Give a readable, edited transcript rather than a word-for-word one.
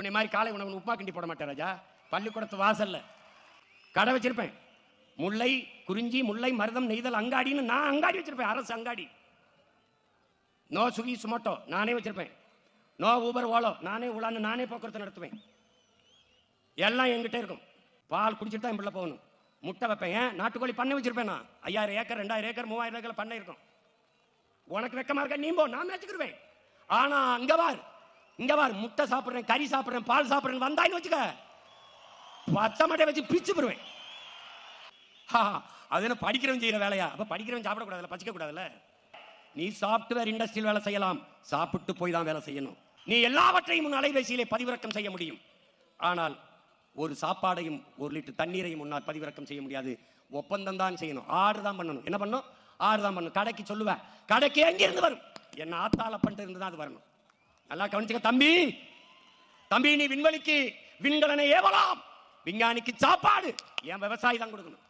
உன்னை மாதிரி காலை உணவு உப்புமா கிண்டி போட மாட்டேன் ராஜா. பள்ளிக்கூடத்து வாசல்ல கடை வச்சிருப்பேன். முல்லை, குறிஞ்சி, முல்லை, மருதம், நெய்தல் அங்காடின்னு நான் அங்காடி வச்சிருப்பேன். அரசு அங்காடி. நோ சுகி சுமோட்டோ நானே வச்சிருப்பேன். நோ ஊபர் ஓலோ நானே உலான்னு நானே போக்குவரத்து நடத்துவேன். எல்லாம் என்கிட்ட இருக்கும். பால் குடிச்சிட்டு தான் என் பிள்ளை போகணும். முட்டை வைப்பேன். ஏன் நாட்டுக்கோழி பண்ணை வச்சிருப்பேன். நான் 5000 ஏக்கர் 2000 ஏக்கர் 3000 ஏக்கர் பண்ணை இருக்கும். உனக்கு வெக்கமா இருக்க நீ போ, நான் வச்சுக்கிருவேன். ஆனா இங்க பார் முட்டை சாப்பிடுறேன், கறி சாப்பிடுறேன், பால் சாப்பிடுறேன் வந்தாயின்னு வச்சுக்க, பச்சை மட்டை வச்சு பிச்சு போடுவேன். அது என்ன படிக்கிறவன் செய்யற வேலையா? அப்ப படிக்கிறவன் சாப்பிடக்கூடாதுல, பச்சிக்க கூடாதுல்ல. நீ சாப்ட்வேர் இண்டஸ்ட்ரியில் வேலை செய்யலாம், சாப்பிட்டு போய் தான் வேலை செய்யணும். நீ எல்லாவற்றையும் உன் அலைபேசியிலே பதிவிறக்கம் செய்ய முடியும். ஆனால் ஒரு சாப்பாடையும் 1 லிட்டர் தண்ணீரையும் உன்னால் பதிவிறக்கம் செய்ய முடியாது. ஒப்பந்தம் தான் செய்யணும். ஆர்டர் தான் பண்ணணும். என்ன பண்ணும்? ஆர்டர் தான் பண்ணணும். கடைக்கு சொல்லுவேன், கடைக்கு எங்கிருந்து வரும்? என்ன ஆத்தால பண்ணிட்டு இருந்து தான் அது வரணும். நல்லா கவனிச்சுக்க தம்பி. தம்பி நீ விண்வெளிக்கு விண்கலனை ஏவலாம், விஞ்ஞானிக்கு சாப்பாடு என் விவசாயி தான் கொடுக்கணும்.